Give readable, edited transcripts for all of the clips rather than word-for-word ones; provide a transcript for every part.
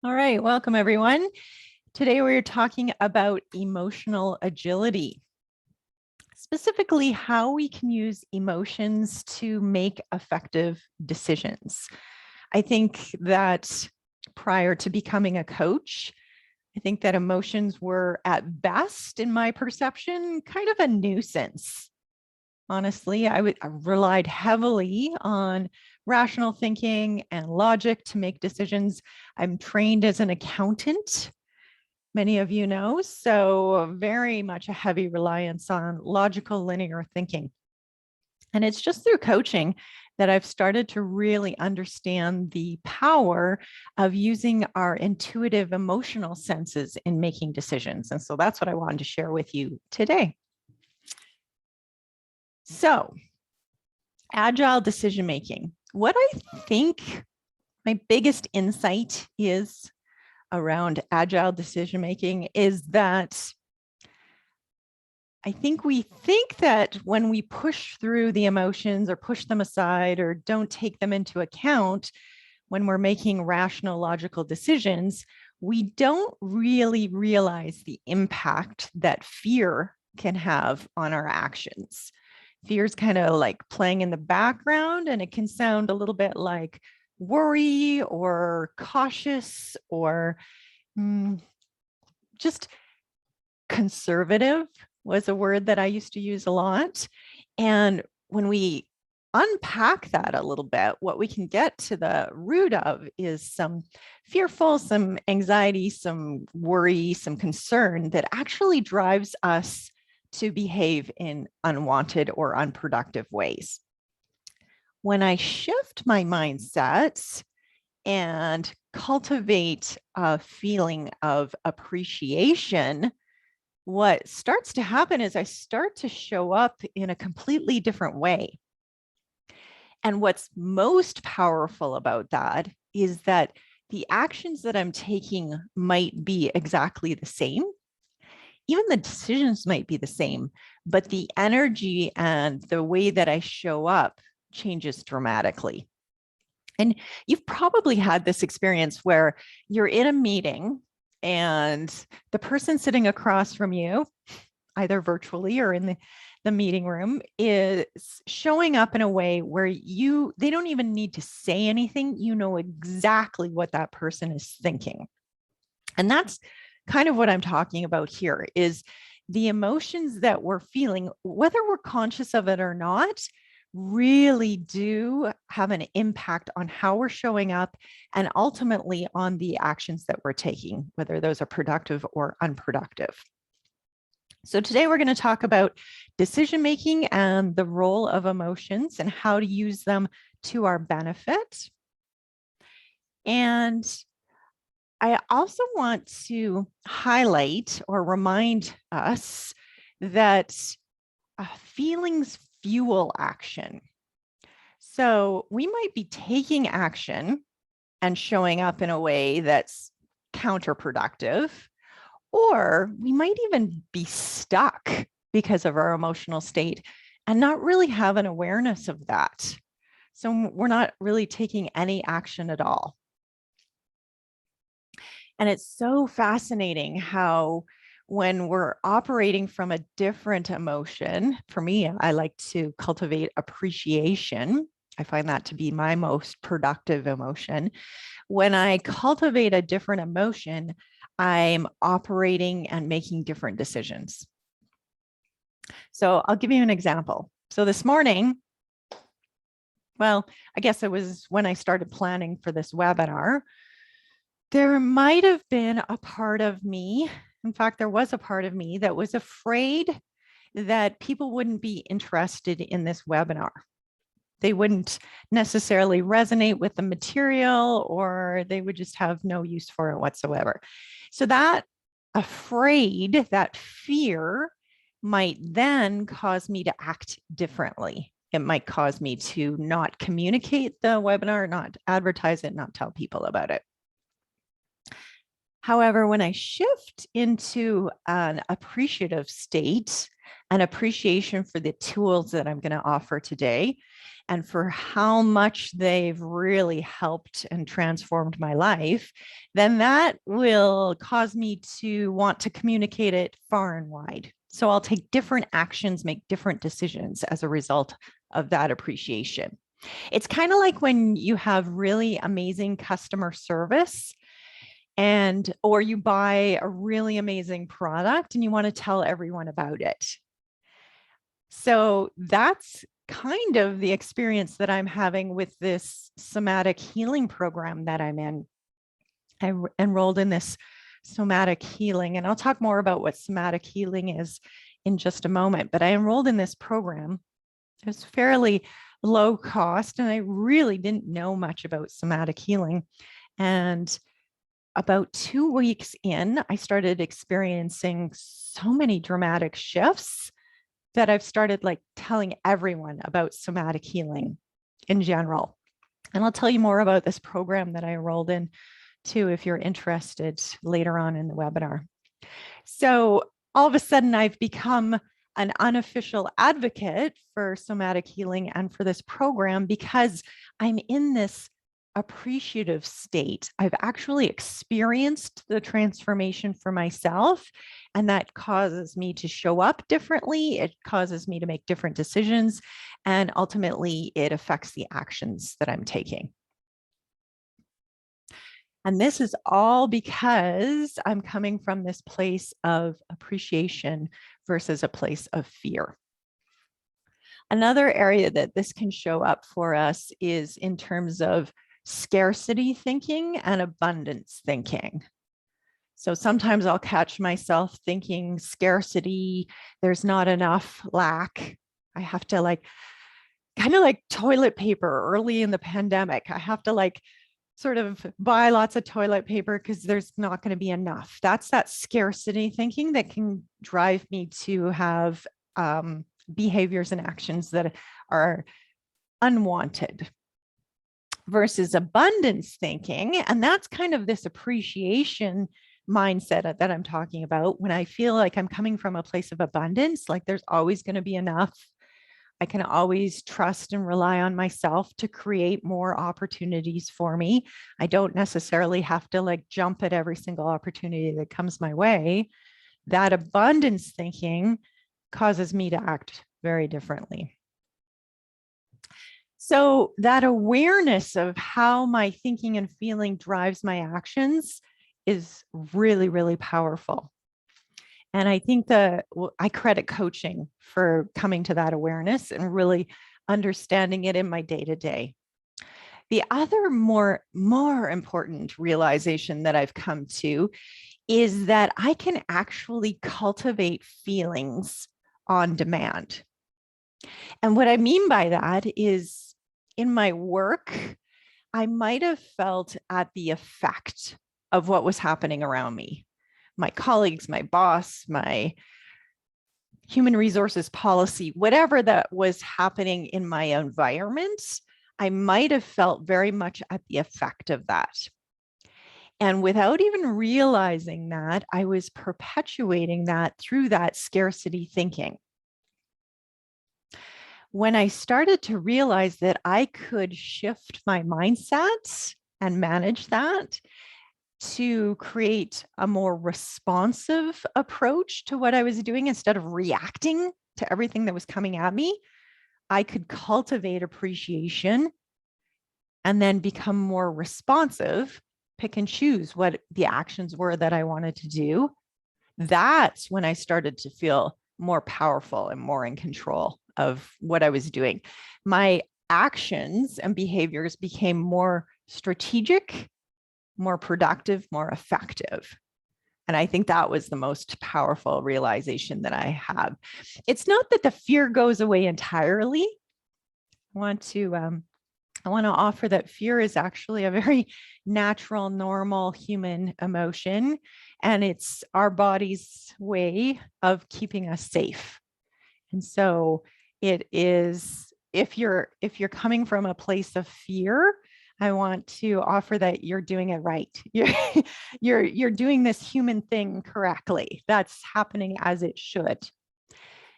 All right, welcome everyone. Today we're talking about emotional agility, specifically how we can use emotions to make effective decisions. I think that prior to becoming a coach, I think that emotions were at best, in my perception, kind of a nuisance. Honestly, I relied heavily on rational thinking and logic to make decisions. I'm trained as an accountant, many of you know, so very much a heavy reliance on logical linear thinking. And it's just through coaching that I've started to really understand the power of using our intuitive emotional senses in making decisions. And so that's what I wanted to share with you today. So, agile decision making. What I think my biggest insight is around agile decision making is that I think we think that when we push through the emotions or push them aside or don't take them into account when we're making rational, logical decisions, we don't really realize the impact that fear can have on our actions. Fear's kind of like playing in the background, and it can sound a little bit like worry or cautious or just conservative was a word that I used to use a lot. And when we unpack that a little bit, what we can get to the root of is some fearful, some anxiety, some worry, some concern that actually drives us to behave in unwanted or unproductive ways. When I shift my mindset and cultivate a feeling of appreciation, what starts to happen is I start to show up in a completely different way. And what's most powerful about that is that the actions that I'm taking might be exactly the same. Even the decisions might be the same, but the energy and the way that I show up changes dramatically. And you've probably had this experience where you're in a meeting and the person sitting across from you, either virtually or in the meeting room, is showing up in a way where they don't even need to say anything. You know exactly what that person is thinking. And that's kind of what I'm talking about here is the emotions that we're feeling, whether we're conscious of it or not, really do have an impact on how we're showing up and ultimately on the actions that we're taking, whether those are productive or unproductive. So today we're going to talk about decision making and the role of emotions and how to use them to our benefit. And I also want to highlight or remind us that feelings fuel action. So we might be taking action and showing up in a way that's counterproductive, or we might even be stuck because of our emotional state and not really have an awareness of that. So we're not really taking any action at all. And it's so fascinating how when we're operating from a different emotion, for me, I like to cultivate appreciation. I find that to be my most productive emotion. When I cultivate a different emotion, I'm operating and making different decisions. So I'll give you an example. So this morning, well, I guess it was when I started planning for this webinar, there might have been a part of me, in fact, there was a part of me that was afraid that people wouldn't be interested in this webinar. They wouldn't necessarily resonate with the material, or they would just have no use for it whatsoever. So that that fear might then cause me to act differently. It might cause me to not communicate the webinar, not advertise it, not tell people about it. However, when I shift into an appreciative state, an appreciation for the tools that I'm going to offer today, and for how much they've really helped and transformed my life, then that will cause me to want to communicate it far and wide. So I'll take different actions, make different decisions as a result of that appreciation. It's kind of like when you have really amazing customer service and or you buy a really amazing product and you want to tell everyone about it. So that's kind of the experience that I'm having with this somatic healing program that I'm in. I enrolled in this somatic healing, and I'll talk more about what somatic healing is in just a moment, but I enrolled in this program. It was fairly low cost, and I really didn't know much about somatic healing. And about 2 weeks in, I started experiencing so many dramatic shifts that I've started like telling everyone about somatic healing in general. And I'll tell you more about this program that I enrolled in too, if you're interested later on in the webinar. So all of a sudden I've become an unofficial advocate for somatic healing and for this program because I'm in this appreciative state. I've actually experienced the transformation for myself, and that causes me to show up differently. It causes me to make different decisions, and ultimately it affects the actions that I'm taking. And this is all because I'm coming from this place of appreciation versus a place of fear. Another area that this can show up for us is in terms of scarcity thinking and abundance thinking. So sometimes I'll catch myself thinking scarcity, there's not enough, lack. I have to kind of like toilet paper early in the pandemic. I have to sort of buy lots of toilet paper because there's not going to be enough. That's that scarcity thinking that can drive me to have behaviors and actions that are unwanted, versus abundance thinking. And that's kind of this appreciation mindset that I'm talking about. When I feel like I'm coming from a place of abundance, like there's always going to be enough. I can always trust and rely on myself to create more opportunities for me. I don't necessarily have to jump at every single opportunity that comes my way. That abundance thinking causes me to act very differently. So that awareness of how my thinking and feeling drives my actions is really, really powerful. And I think I credit coaching for coming to that awareness and really understanding it in my day-to-day. The other more important realization that I've come to is that I can actually cultivate feelings on demand. And what I mean by that is in my work, I might have felt at the effect of what was happening around me. My colleagues, my boss, my human resources policy, whatever that was happening in my environment, I might have felt very much at the effect of that. And without even realizing that, I was perpetuating that through that scarcity thinking. When I started to realize that I could shift my mindset and manage that to create a more responsive approach to what I was doing instead of reacting to everything that was coming at me, I could cultivate appreciation and then become more responsive, pick and choose what the actions were that I wanted to do. That's when I started to feel more powerful and more in control of what I was doing. My actions and behaviors became more strategic, more productive, more effective. And I think that was the most powerful realization that I have. It's not that the fear goes away entirely. I want to offer that fear is actually a very natural, normal human emotion, and it's our body's way of keeping us safe. And so it is, if you're coming from a place of fear, I want to offer that you're doing it right. You're doing this human thing correctly. That's happening as it should.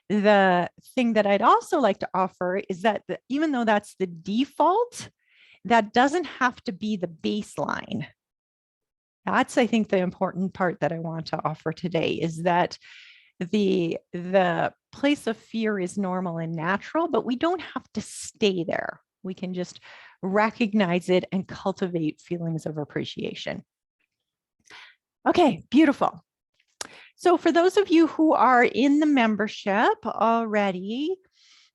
The thing that I'd also like to offer is that even though that's the default, that doesn't have to be the baseline. That's, I think, the important part that I want to offer today is that the place of fear is normal and natural, but we don't have to stay there. We can just recognize it and cultivate feelings of appreciation. Okay, beautiful. So for those of you who are in the membership already,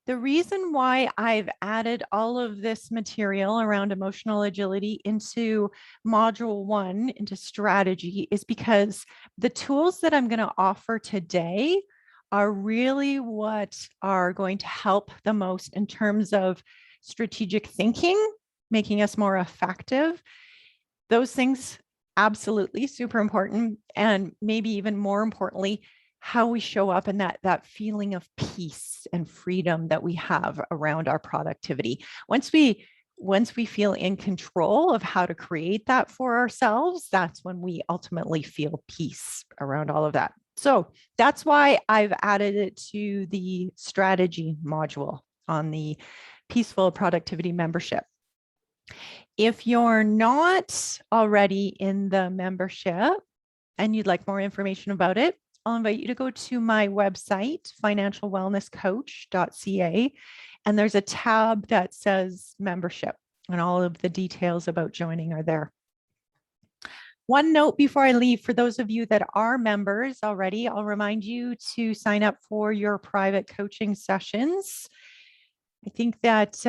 the reason why I've added all of this material around emotional agility into module 1, into strategy, is because the tools that I'm going to offer today are really what are going to help the most in terms of strategic thinking, making us more effective. Those things, absolutely super important. And maybe even more importantly, how we show up in that feeling of peace and freedom that we have around our productivity. Once we feel in control of how to create that for ourselves, that's when we ultimately feel peace around all of that. So that's why I've added it to the strategy module on the Peaceful Productivity membership. If you're not already in the membership and you'd like more information about it, I'll invite you to go to my website, financialwellnesscoach.ca, and there's a tab that says membership, and all of the details about joining are there. One note before I leave, for those of you that are members already, I'll remind you to sign up for your private coaching sessions. I think that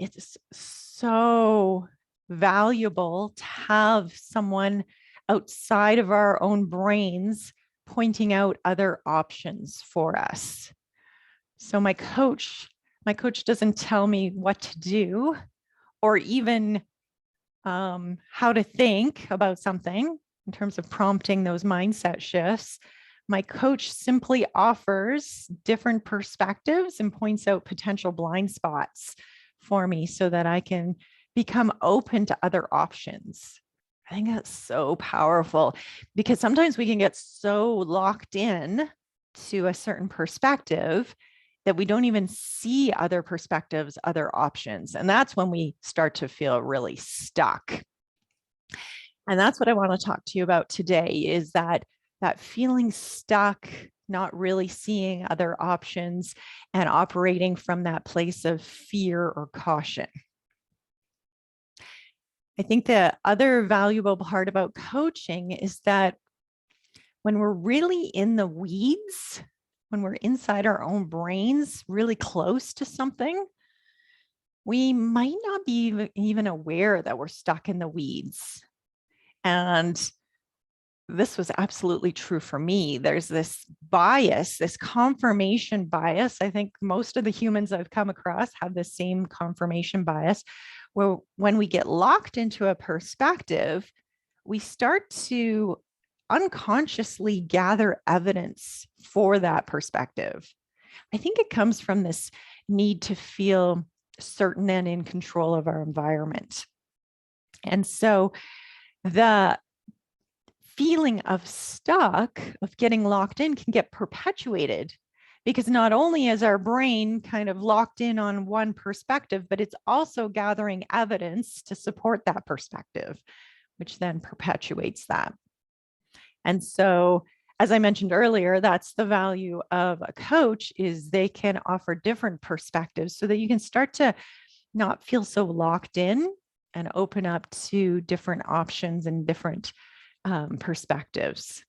it's so valuable to have someone outside of our own brains pointing out other options for us. So my coach doesn't tell me what to do or even how to think about something in terms of prompting those mindset shifts. My coach simply offers different perspectives and points out potential blind spots for me so that I can become open to other options. I think that's so powerful because sometimes we can get so locked in to a certain perspective that we don't even see other perspectives, other options. And that's when we start to feel really stuck. And that's what I want to talk to you about today is that feeling stuck, not really seeing other options and operating from that place of fear or caution. I think the other valuable part about coaching is that when we're really in the weeds, when we're inside our own brains, really close to something, we might not be even aware that we're stuck in the weeds. And this was absolutely true for me. There's this bias, this confirmation bias. I think most of the humans I've come across have the same confirmation bias, where when we get locked into a perspective, we start to unconsciously gather evidence for that perspective. I think it comes from this need to feel certain and in control of our environment. And so the feeling of stuck, of getting locked in, can get perpetuated because not only is our brain kind of locked in on one perspective, but it's also gathering evidence to support that perspective, which then perpetuates that. And so, as I mentioned earlier, that's the value of a coach, is they can offer different perspectives so that you can start to not feel so locked in and open up to different options and different perspectives.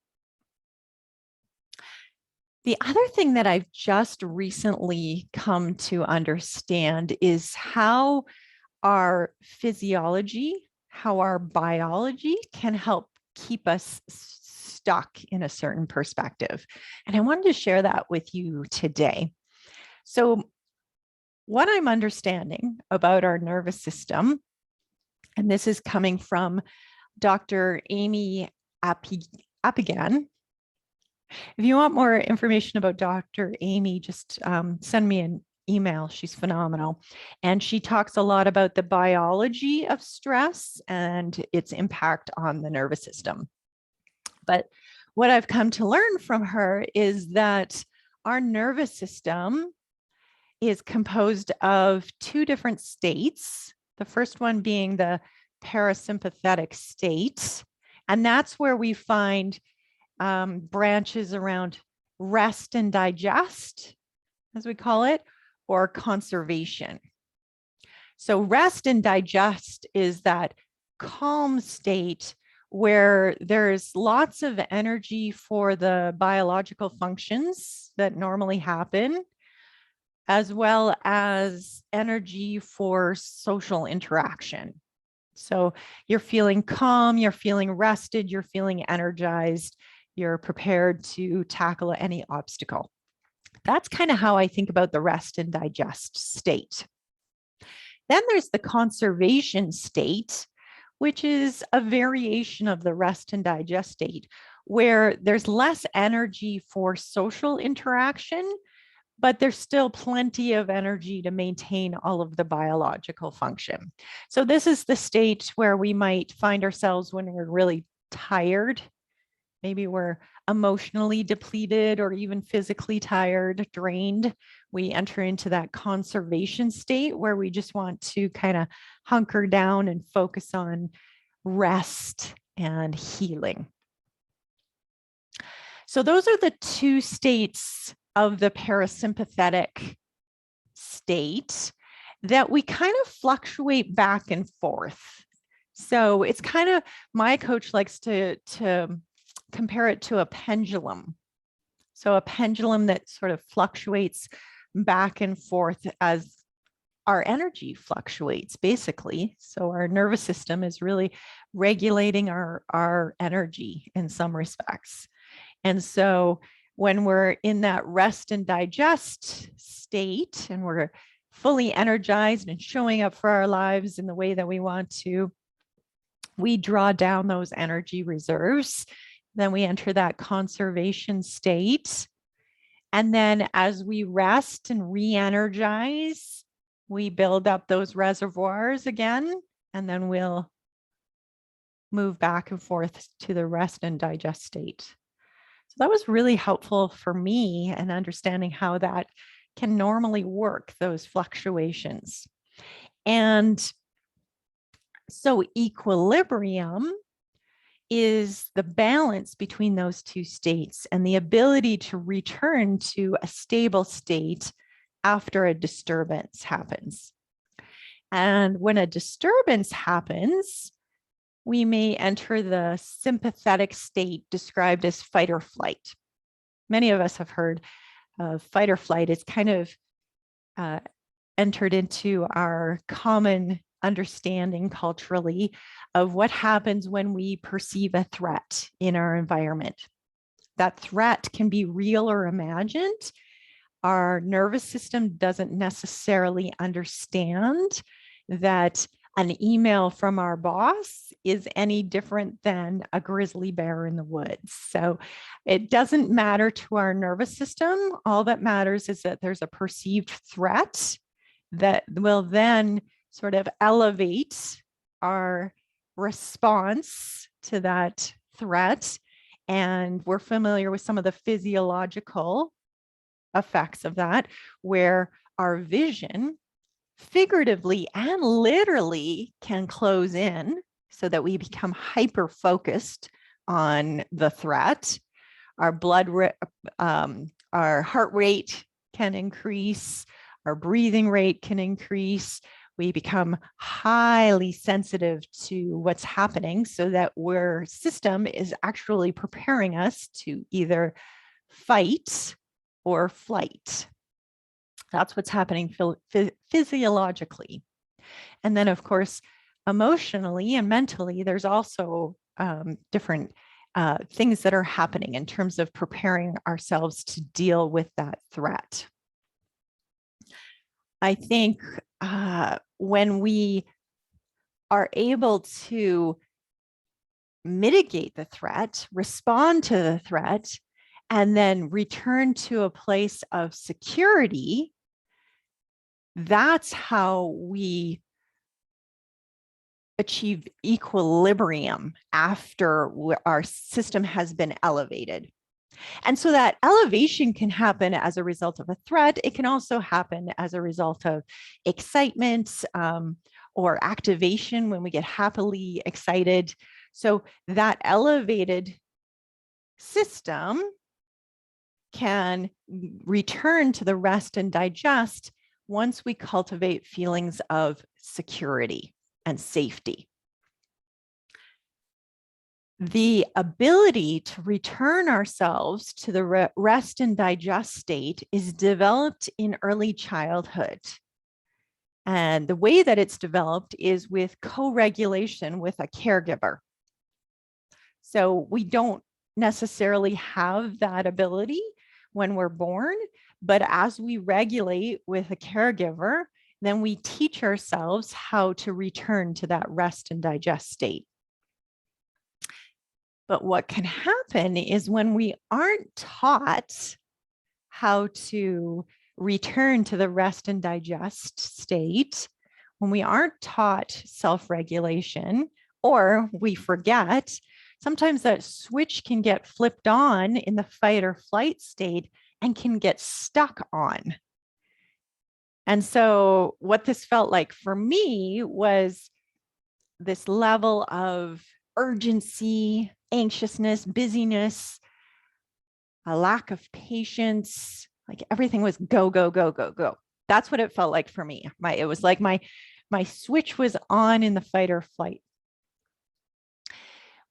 The other thing that I've just recently come to understand is how our physiology, how our biology can help keep us stuck in a certain perspective. And I wanted to share that with you today. So what I'm understanding about our nervous system, and this is coming from Dr. Amy Appigan. If you want more information about Dr. Amy, just send me an email. She's phenomenal. And she talks a lot about the biology of stress and its impact on the nervous system. But what I've come to learn from her is that our nervous system is composed of two different states. The first one being the parasympathetic state. And that's where we find branches around rest and digest, as we call it, or conservation. So rest and digest is that calm state where there's lots of energy for the biological functions that normally happen, as well as energy for social interaction. So you're feeling calm, you're feeling rested, you're feeling energized, you're prepared to tackle any obstacle. That's kind of how I think about the rest and digest state. Then there's the conservation state, which is a variation of the rest and digest state, where there's less energy for social interaction, but there's still plenty of energy to maintain all of the biological function. So this is the state where we might find ourselves when we're really tired. Maybe we're emotionally depleted or even physically tired, drained. We enter into that conservation state where we just want to kind of hunker down and focus on rest and healing. So those are the two states of the parasympathetic state that we kind of fluctuate back and forth. So it's kind of, my coach likes to compare it to a pendulum. So a pendulum that sort of fluctuates back and forth as our energy fluctuates, basically. So our nervous system is really regulating our energy in some respects. And so when we're in that rest and digest state and we're fully energized and showing up for our lives in the way that we want to, we draw down those energy reserves. Then we enter that conservation state. And then as we rest and re-energize, we build up those reservoirs again, and then we'll move back and forth to the rest and digest state. So that was really helpful for me in understanding how that can normally work, those fluctuations. And so equilibrium is the balance between those two states and the ability to return to a stable state after a disturbance happens. And when a disturbance happens, we may enter the sympathetic state described as fight or flight. Many of us have heard of fight or flight. It's kind of entered into our common understanding culturally of what happens when we perceive a threat in our environment. That threat can be real or imagined. Our nervous system doesn't necessarily understand that an email from our boss is any different than a grizzly bear in the woods. So it doesn't matter to our nervous system. All that matters is that there's a perceived threat that will then sort of elevate our response to that threat. And we're familiar with some of the physiological effects of that, where our vision figuratively and literally can close in so that we become hyper focused on the threat. Our our heart rate can increase, our breathing rate can increase. We become highly sensitive to what's happening so that our system is actually preparing us to either fight or flight. That's what's happening physiologically. And then, of course, emotionally and mentally, there's also different things that are happening in terms of preparing ourselves to deal with that threat. I think when we are able to mitigate the threat, respond to the threat, and then return to a place of security, That's how we achieve equilibrium after our system has been elevated. And so that elevation can happen as a result of a threat. It can also happen as a result of excitement or activation when we get happily excited. So that elevated system can return to the rest and digest once we cultivate feelings of security and safety. The ability to return ourselves to the rest and digest state is developed in early childhood. And the way that it's developed is with co-regulation with a caregiver. So we don't necessarily have that ability when we're born, but as we regulate with a caregiver, then we teach ourselves how to return to that rest and digest state. But what can happen is when we aren't taught how to return to the rest and digest state, when we aren't taught self-regulation, or we forget, sometimes that switch can get flipped on in the fight or flight state and can get stuck on. And so what this felt like for me was this level of urgency, anxiousness, busyness, a lack of patience, like everything was go, go, go, go, go. That's what it felt like for me. It was like my switch was on in the fight or flight.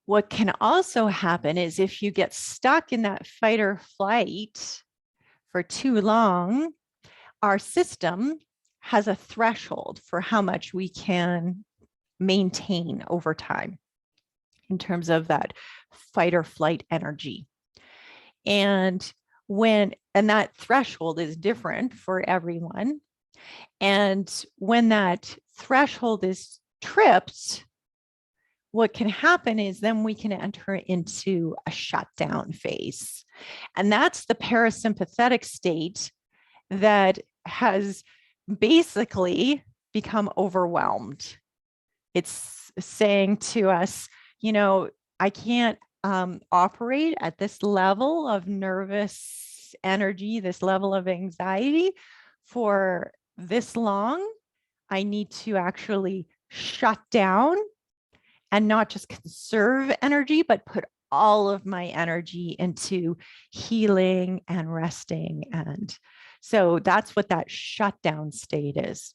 What can also happen is if you get stuck in that fight or flight for too long, our system has a threshold for how much we can maintain over time in terms of that fight or flight energy. And that threshold is different for everyone. And when that threshold is tripped, what can happen is then we can enter into a shutdown phase. And that's the parasympathetic state that has basically become overwhelmed. It's saying to us, I can't operate at this level of nervous energy, this level of anxiety for this long. I need to actually shut down and not just conserve energy, but put all of my energy into healing and resting. And so that's what that shutdown state is.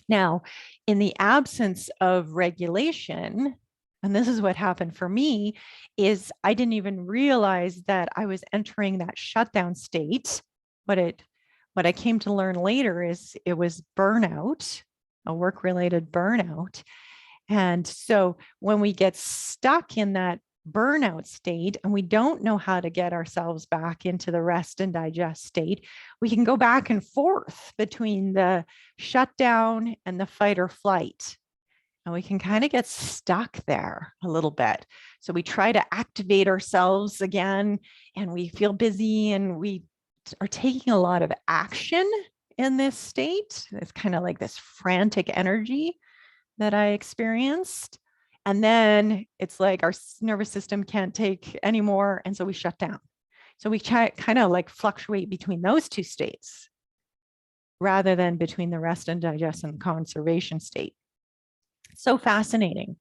Now, in the absence of regulation, and this is what happened for me, is I didn't even realize that I was entering that shutdown state. What I came to learn later is it was burnout, a work-related burnout. And so when we get stuck in that burnout state and we don't know how to get ourselves back into the rest and digest state, we can go back and forth between the shutdown and the fight or flight. And we can kind of get stuck there a little bit. So we try to activate ourselves again, and we feel busy and we are taking a lot of action in this state. It's kind of like this frantic energy that I experienced. And then it's like our nervous system can't take anymore. And so we shut down. So we kind of like fluctuate between those two states rather than between the rest and digest and conservation state. So fascinating.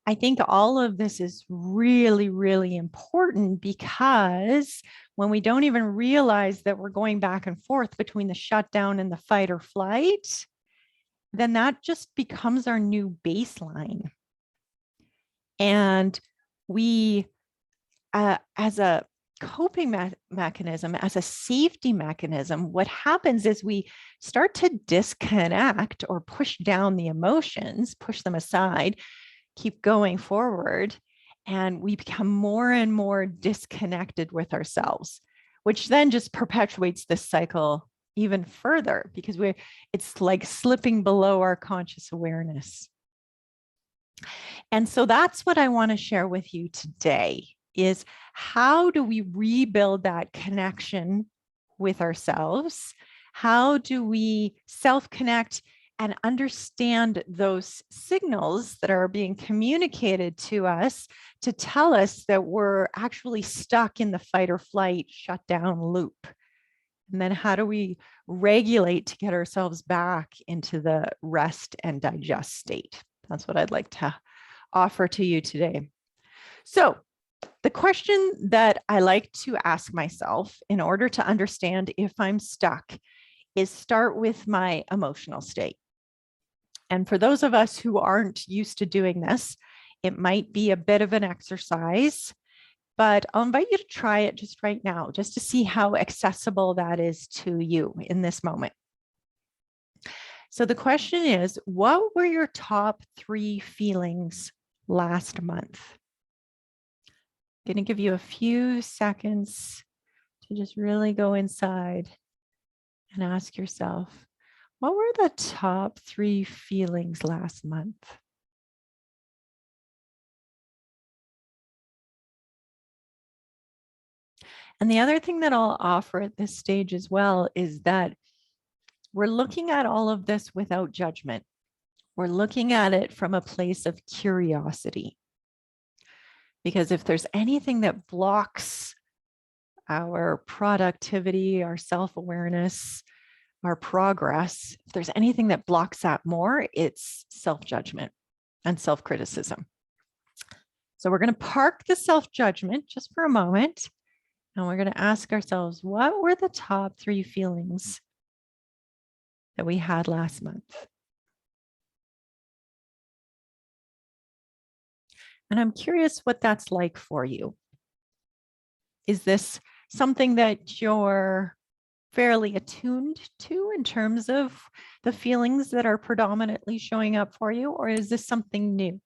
I think all of this is really, really important because when we don't even realize that we're going back and forth between the shutdown and the fight or flight, then that just becomes our new baseline. And we, as a coping mechanism, as a safety mechanism, what happens is we start to disconnect or push down the emotions, push them aside, keep going forward, and we become more and more disconnected with ourselves, which then just perpetuates this cycle even further because it's like slipping below our conscious awareness. And so that's what I want to share with you today is how do we rebuild that connection with ourselves? How do we self-connect and understand those signals that are being communicated to us to tell us that we're actually stuck in the fight or flight shutdown loop? And then how do we regulate to get ourselves back into the rest and digest state? That's what I'd like to offer to you today. So the question that I like to ask myself in order to understand if I'm stuck is start with my emotional state. And for those of us who aren't used to doing this, it might be a bit of an exercise, but I'll invite you to try it just right now, just to see how accessible that is to you in this moment. So the question is, what were your top 3 feelings last month? I'm going to give you a few seconds to just really go inside and ask yourself, what were the top 3 feelings last month? And the other thing that I'll offer at this stage as well is that we're looking at all of this without judgment. We're looking at it from a place of curiosity. Because if there's anything that blocks our productivity, our self-awareness, our progress, if there's anything that blocks that more, it's self-judgment and self-criticism. So we're going to park the self-judgment just for a moment. And we're going to ask ourselves, what were the top 3 feelings that we had last month? And I'm curious what that's like for you. Is this something that you're fairly attuned to in terms of the feelings that are predominantly showing up for you, or is this something new?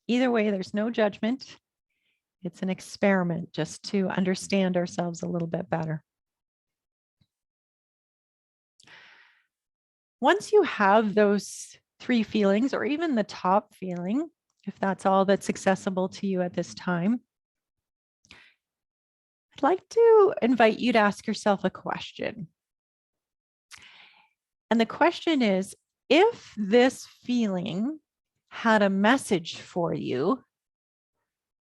Either way, there's no judgment. It's an experiment just to understand ourselves a little bit better. Once you have those 3 feelings, or even the top feeling, if that's all that's accessible to you at this time, I'd like to invite you to ask yourself a question. And the question is, if this feeling had a message for you,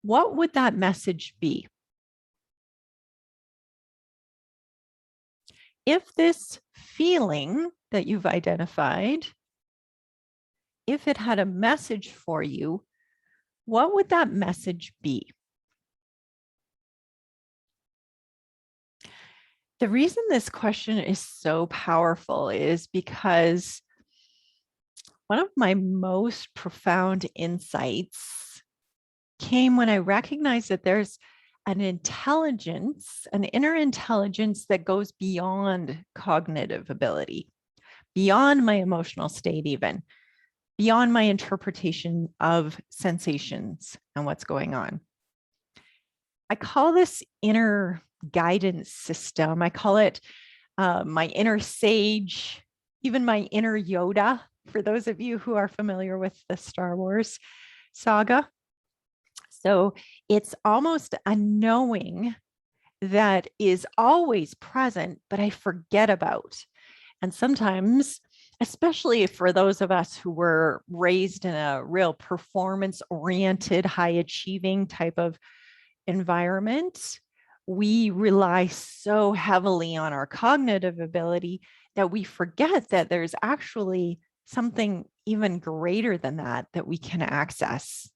what would that message be? If this feeling that you've identified, if it had a message for you, what would that message be? The reason this question is so powerful is because one of my most profound insights came when I recognized that there's an intelligence, an inner intelligence that goes beyond cognitive ability, beyond my emotional state, even beyond my interpretation of sensations and what's going on. I call this inner guidance system. I call it my inner sage, even my inner Yoda, for those of you who are familiar with the Star Wars saga. So it's almost a knowing that is always present, but I forget about. And sometimes, especially for those of us who were raised in a real performance-oriented, high-achieving type of environment, we rely so heavily on our cognitive ability that we forget that there's actually something even greater than that that we can access.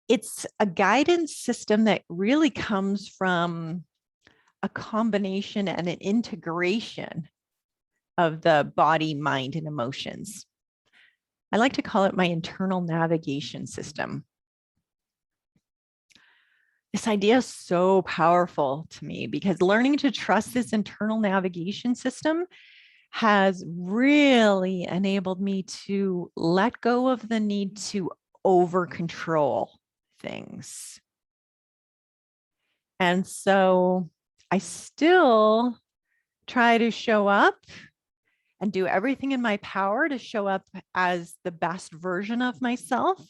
It's a guidance system that really comes from a combination and an integration of the body, mind, and emotions. I like to call it my internal navigation system. This idea is so powerful to me because learning to trust this internal navigation system has really enabled me to let go of the need to over control things. And so I still try to show up and do everything in my power to show up as the best version of myself.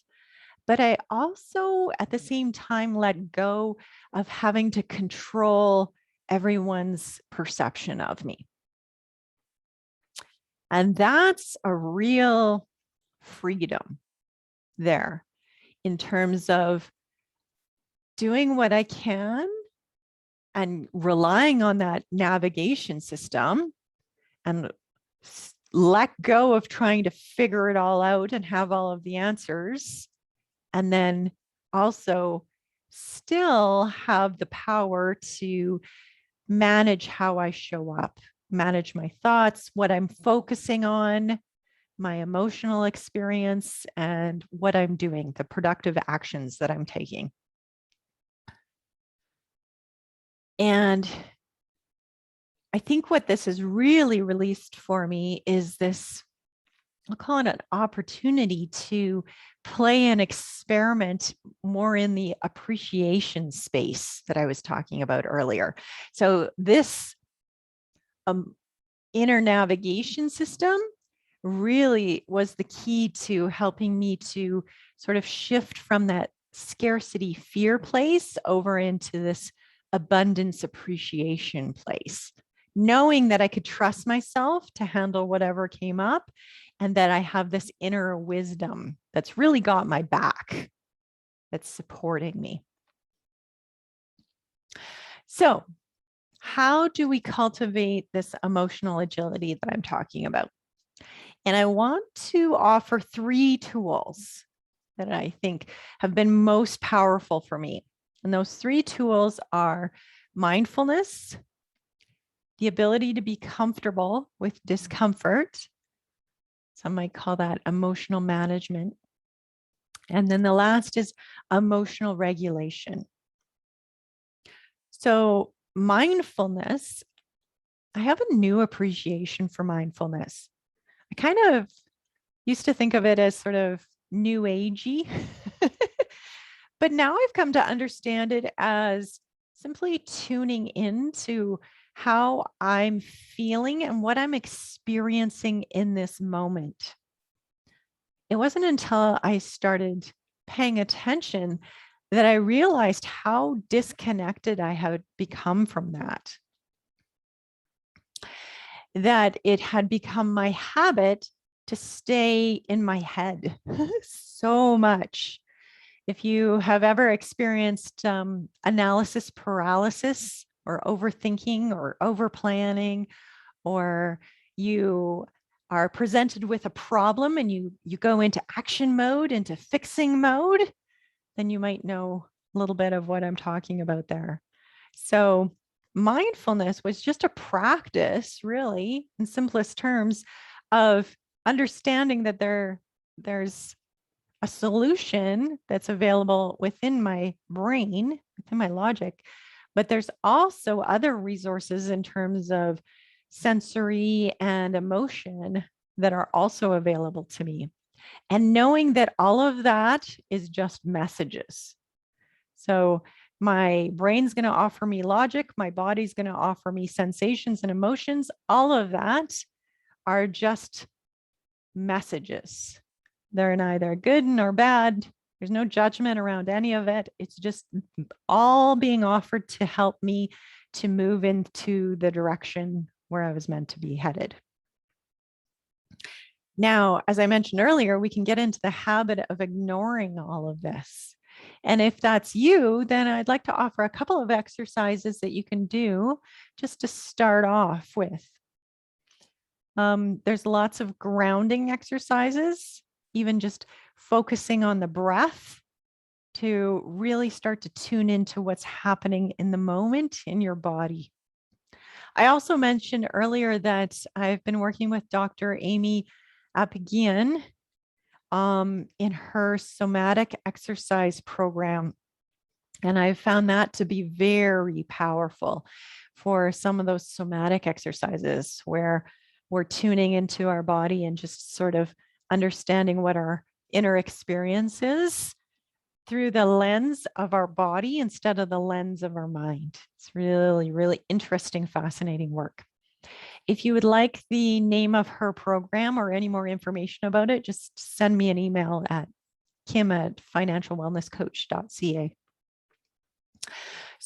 But I also, at the same time, let go of having to control everyone's perception of me. And that's a real freedom there in terms of doing what I can and relying on that navigation system and let go of trying to figure it all out and have all of the answers. And then also still have the power to manage how I show up, manage my thoughts, what I'm focusing on, my emotional experience, and what I'm doing, the productive actions that I'm taking. And I think what this has really released for me is this, I'll call it an opportunity to play and experiment more in the appreciation space that I was talking about earlier. So this inner navigation system really was the key to helping me to sort of shift from that scarcity fear place over into this abundance appreciation place, knowing that I could trust myself to handle whatever came up and that I have this inner wisdom that's really got my back, that's supporting me. So, how do we cultivate this emotional agility that I'm talking about? And I want to offer 3 tools that I think have been most powerful for me. And those 3 tools are mindfulness, the ability to be comfortable with discomfort. Some might call that emotional management. And then the last is emotional regulation. So mindfulness, I have a new appreciation for mindfulness. I kind of used to think of it as sort of new agey, but now I've come to understand it as simply tuning into how I'm feeling and what I'm experiencing in this moment. It wasn't until I started paying attention that I realized how disconnected I had become from that. That it had become my habit to stay in my head so much. If you have ever experienced analysis paralysis or overthinking or overplanning, or you are presented with a problem and you go into action mode, into fixing mode, then you might know a little bit of what I'm talking about there. So mindfulness was just a practice, really, in simplest terms, of understanding that there's a solution that's available within my brain, within my logic, but there's also other resources in terms of sensory and emotion that are also available to me. And knowing that all of that is just messages. So my brain's going to offer me logic, my body's going to offer me sensations and emotions. All of that are just messages. They're neither good nor bad. There's no judgment around any of it. It's just all being offered to help me to move into the direction where I was meant to be headed. Now, as I mentioned earlier, we can get into the habit of ignoring all of this. And if that's you, then I'd like to offer a couple of exercises that you can do just to start off with. There's lots of grounding exercises, even just focusing on the breath to really start to tune into what's happening in the moment in your body. I also mentioned earlier that I've been working with Dr. Amy Apigian in her somatic exercise program. And I found that to be very powerful for some of those somatic exercises where we're tuning into our body and just sort of understanding what our inner experience is through the lens of our body instead of the lens of our mind. It's really, really interesting, fascinating work. If you would like the name of her program or any more information about it, just send me an email at kim@financialwellnesscoach.ca.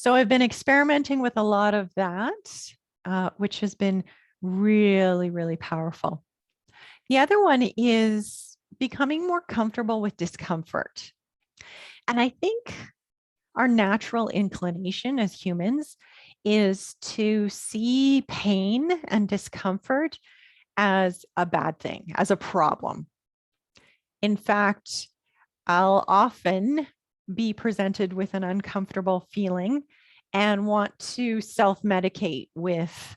So I've been experimenting with a lot of that, which has been really, really powerful. The other one is becoming more comfortable with discomfort. And I think our natural inclination as humans is to see pain and discomfort as a bad thing, as a problem. In fact, I'll often be presented with an uncomfortable feeling and want to self-medicate with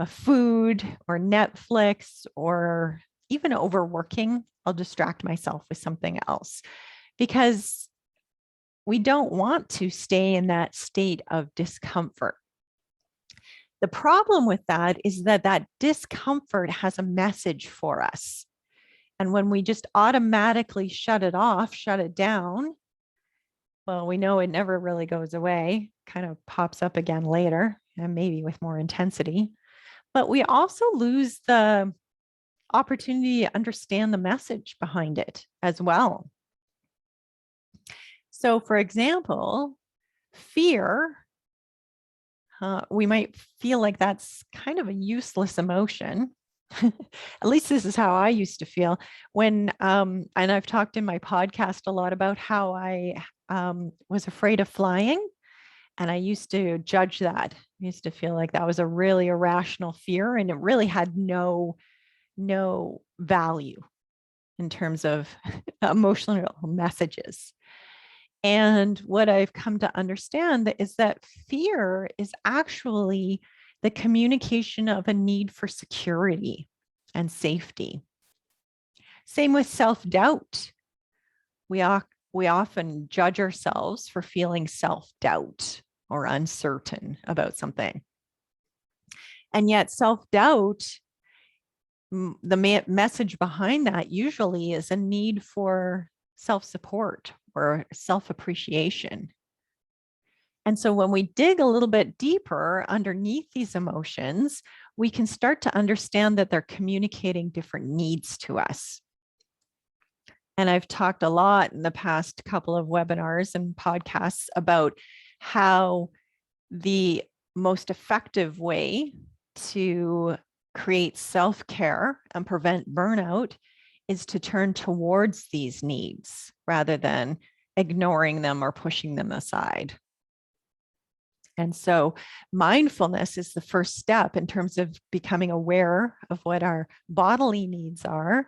food or Netflix or even overworking. I'll distract myself with something else because we don't want to stay in that state of discomfort. The problem with that is that that discomfort has a message for us. And when we just automatically shut it off, shut it down, well, we know it never really goes away, kind of pops up again later, and maybe with more intensity. But we also lose the opportunity to understand the message behind it as well. So, for example, fear, we might feel like that's kind of a useless emotion. At least this is how I used to feel when, and I've talked in my podcast a lot about how I was afraid of flying. And I used to judge that. I used to feel like that was a really irrational fear and it really had no value in terms of emotional messages. And what I've come to understand is that fear is actually the communication of a need for security and safety. Same with self-doubt. We often judge ourselves for feeling self-doubt or uncertain about something. And yet self-doubt, the message behind that usually is a need for self-support or self-appreciation. And so when we dig a little bit deeper underneath these emotions, we can start to understand that they're communicating different needs to us. And I've talked a lot in the past couple of webinars and podcasts about how the most effective way to create self-care and prevent burnout is to turn towards these needs rather than ignoring them or pushing them aside. And so mindfulness is the first step in terms of becoming aware of what our bodily needs are,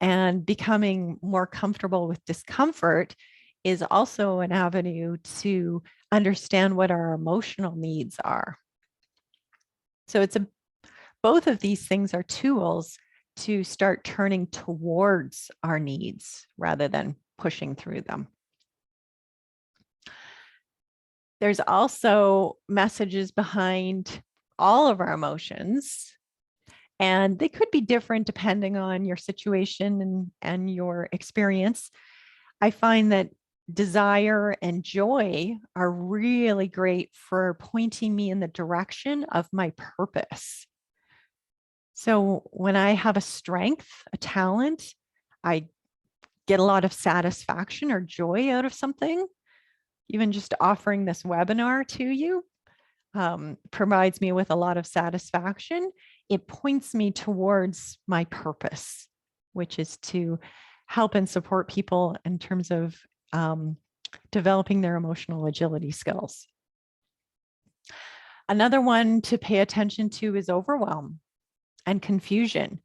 and becoming more comfortable with discomfort is also an avenue to understand what our emotional needs are. So both of these things are tools to start turning towards our needs rather than pushing through them. There's also messages behind all of our emotions, and they could be different depending on your situation and your experience. I find that desire and joy are really great for pointing me in the direction of my purpose. So when I have a strength, a talent, I get a lot of satisfaction or joy out of something. Even just offering this webinar to you provides me with a lot of satisfaction. It points me towards my purpose, which is to help and support people in terms of developing their emotional agility skills. Another one to pay attention to is overwhelm and confusion.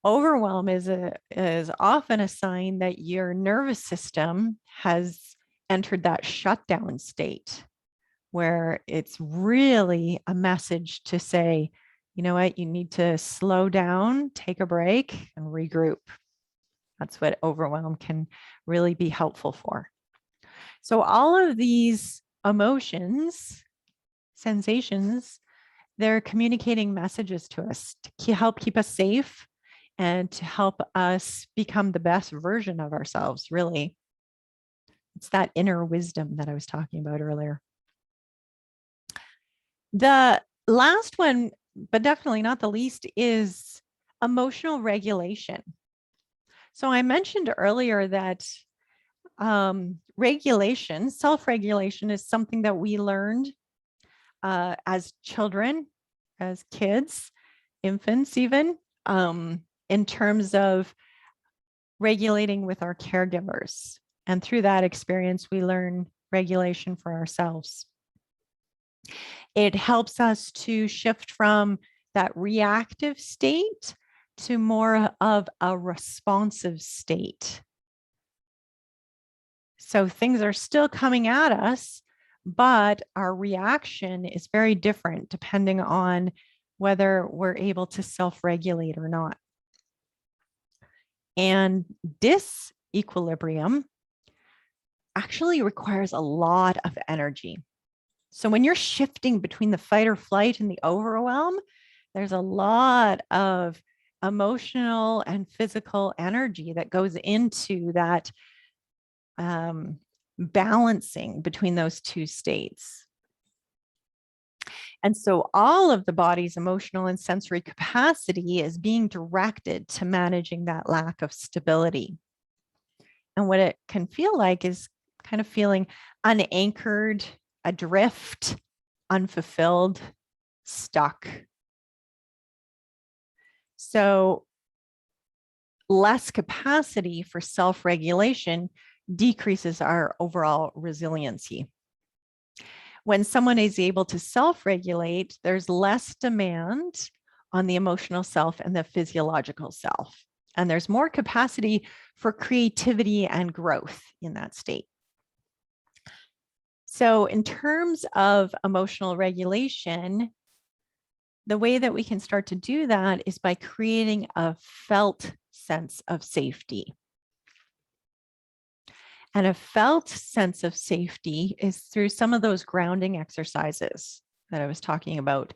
Overwhelm is often a sign that your nervous system has entered that shutdown state where it's really a message to say, you know what, you need to slow down, take a break, and regroup. That's what overwhelm can really be helpful for. So all of these emotions, sensations, they're communicating messages to us to help keep us safe and to help us become the best version of ourselves, really. It's that inner wisdom that I was talking about earlier. The last one, but definitely not the least, is emotional regulation. So I mentioned earlier that Regulation, self-regulation is something that we learned as children, as kids, infants even, in terms of regulating with our caregivers. And through that experience, we learn regulation for ourselves. It helps us to shift from that reactive state to more of a responsive state. So things are still coming at us, but our reaction is very different depending on whether we're able to self-regulate or not. And disequilibrium actually requires a lot of energy. So when you're shifting between the fight or flight and the overwhelm, there's a lot of emotional and physical energy that goes into that balancing between those two states. And so all of the body's emotional and sensory capacity is being directed to managing that lack of stability. And what it can feel like is kind of feeling unanchored, adrift, unfulfilled, stuck. So less capacity for self-regulation decreases our overall resiliency. When someone is able to self-regulate, there's less demand on the emotional self and the physiological self. And there's more capacity for creativity and growth in that state. So in terms of emotional regulation, the way that we can start to do that is by creating a felt sense of safety. And a felt sense of safety is through some of those grounding exercises that I was talking about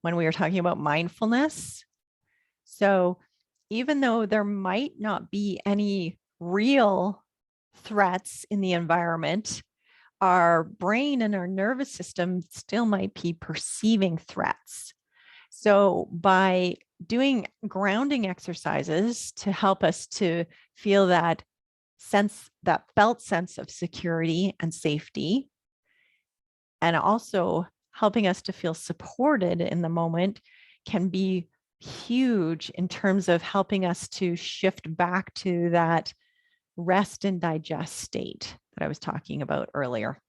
when we were talking about mindfulness. So even though there might not be any real threats in the environment, our brain and our nervous system still might be perceiving threats. So by doing grounding exercises to help us to feel that sense, that felt sense of security and safety, and also helping us to feel supported in the moment, can be huge in terms of helping us to shift back to that rest and digest state that I was talking about earlier.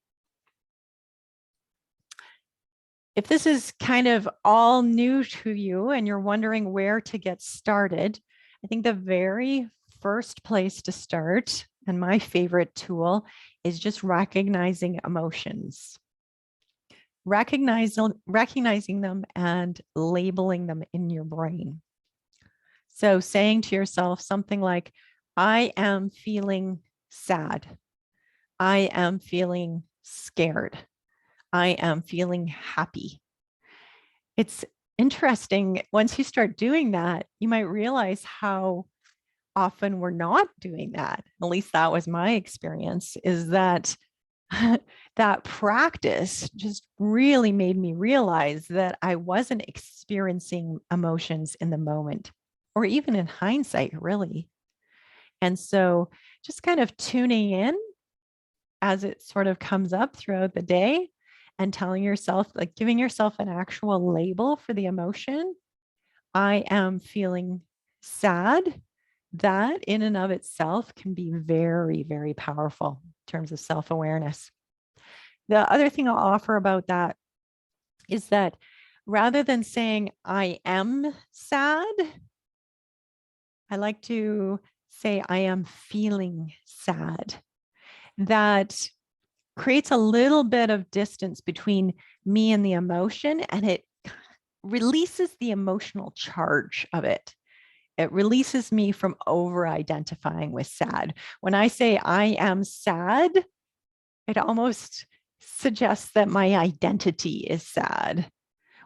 If this is kind of all new to you and you're wondering where to get started, I think the very first place to start, and my favorite tool, is just recognizing emotions. Recognizing them and labeling them in your brain. So saying to yourself something like, I am feeling sad. I am feeling scared. I am feeling happy. It's interesting. Once you start doing that, you might realize how often we're not doing that. At least that was my experience, is that that practice just really made me realize that I wasn't experiencing emotions in the moment, or even in hindsight, really. And so just kind of tuning in as it sort of comes up throughout the day and telling yourself, like giving yourself an actual label for the emotion. I am feeling sad. That in and of itself can be very, very powerful in terms of self-awareness. The other thing I'll offer about that is that rather than saying, I am sad, I like to say, I am feeling sad. That creates a little bit of distance between me and the emotion, and it releases the emotional charge of it. It releases me from over-identifying with sad. When I say I am sad, it almost suggests that my identity is sad.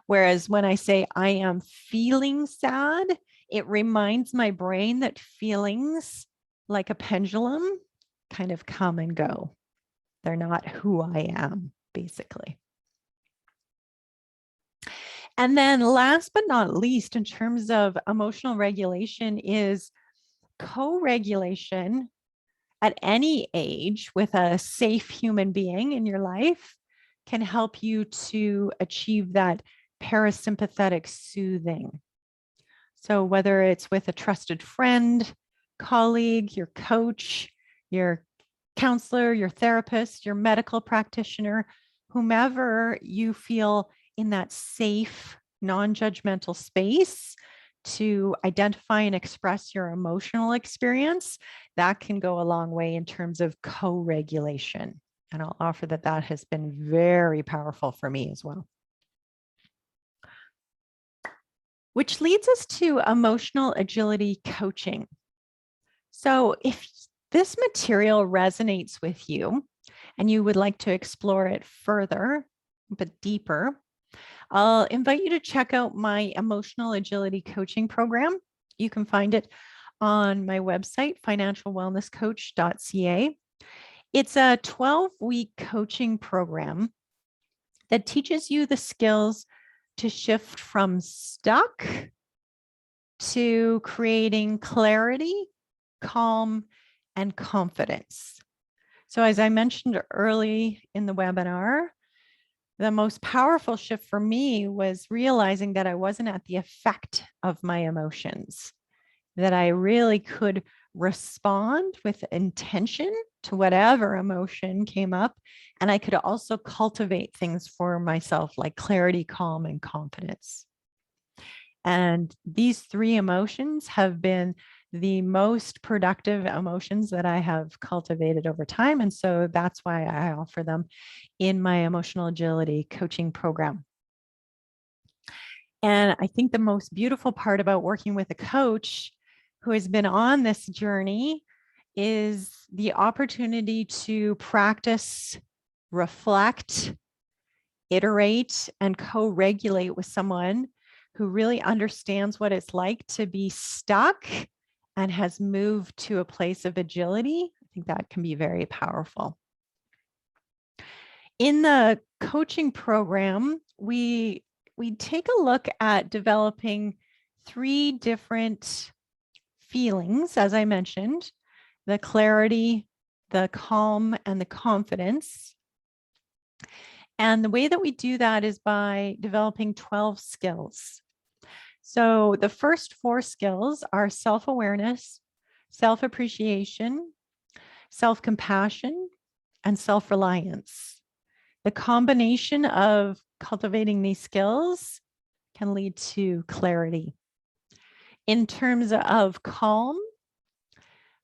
Whereas when I say I am feeling sad, it reminds my brain that feelings, like a pendulum, kind of come and go. They're not who I am, basically. And then last but not least, in terms of emotional regulation, is co-regulation at any age with a safe human being in your life can help you to achieve that parasympathetic soothing. So whether it's with a trusted friend, colleague, your coach, your counselor, your therapist, your medical practitioner, whomever you feel in that safe, non-judgmental space to identify and express your emotional experience, that can go a long way in terms of co-regulation. And I'll offer that that has been very powerful for me as well. Which leads us to emotional agility coaching. So if this material resonates with you and you would like to explore it further, but deeper, I'll invite you to check out my emotional agility coaching program. You can find it on my website, financialwellnesscoach.ca. It's a 12-week coaching program that teaches you the skills to shift from stuck to creating clarity, calm, and confidence. So as I mentioned early in the webinar, the most powerful shift for me was realizing that I wasn't at the effect of my emotions, that I really could respond with intention to whatever emotion came up. And I could also cultivate things for myself like clarity, calm, and confidence. And these three emotions have been the most productive emotions that I have cultivated over time. And so that's why I offer them in my emotional agility coaching program. And I think the most beautiful part about working with a coach who has been on this journey is the opportunity to practice, reflect, iterate, and co-regulate with someone who really understands what it's like to be stuck and has moved to a place of agility. I think that can be very powerful. In the coaching program, we take a look at developing 3 different feelings, as I mentioned, the clarity, the calm, and the confidence. And the way that we do that is by developing 12 skills. So the first 4 skills are self-awareness, self-appreciation, self-compassion, and self-reliance. The combination of cultivating these skills can lead to clarity. In terms of calm,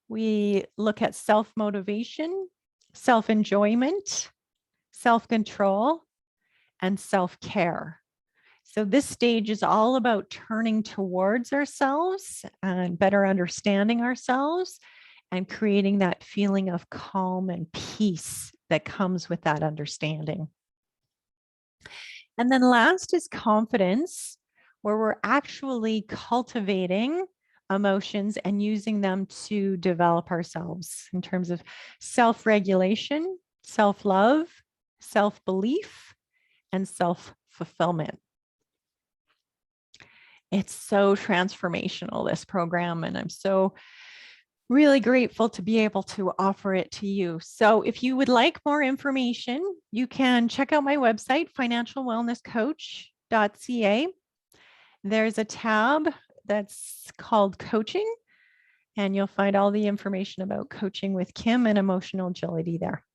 we look at self-motivation, self-enjoyment, self-control, and self-care. So this stage is all about turning towards ourselves and better understanding ourselves and creating that feeling of calm and peace that comes with that understanding. And then last is confidence, where we're actually cultivating emotions and using them to develop ourselves in terms of self-regulation, self-love, self-belief, and self-fulfillment. It's so transformational, this program, and I'm so really grateful to be able to offer it to you. So if you would like more information, you can check out my website, financialwellnesscoach.ca. There's a tab that's called coaching, and you'll find all the information about coaching with Kim and emotional agility there.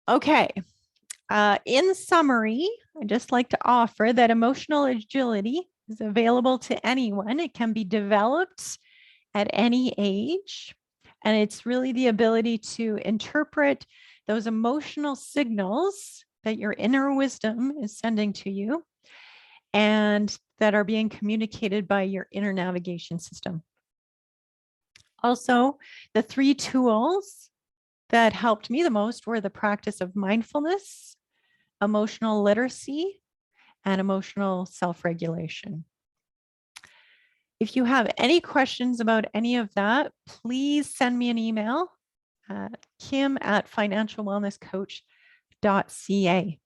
Okay. In summary, I'd just like to offer that emotional agility is available to anyone. It can be developed at any age, and it's really the ability to interpret those emotional signals that your inner wisdom is sending to you and that are being communicated by your inner navigation system. Also, the 3 tools that helped me the most were the practice of mindfulness, emotional literacy, and emotional self-regulation. If you have any questions about any of that, please send me an email at kim@financialwellnesscoach.ca.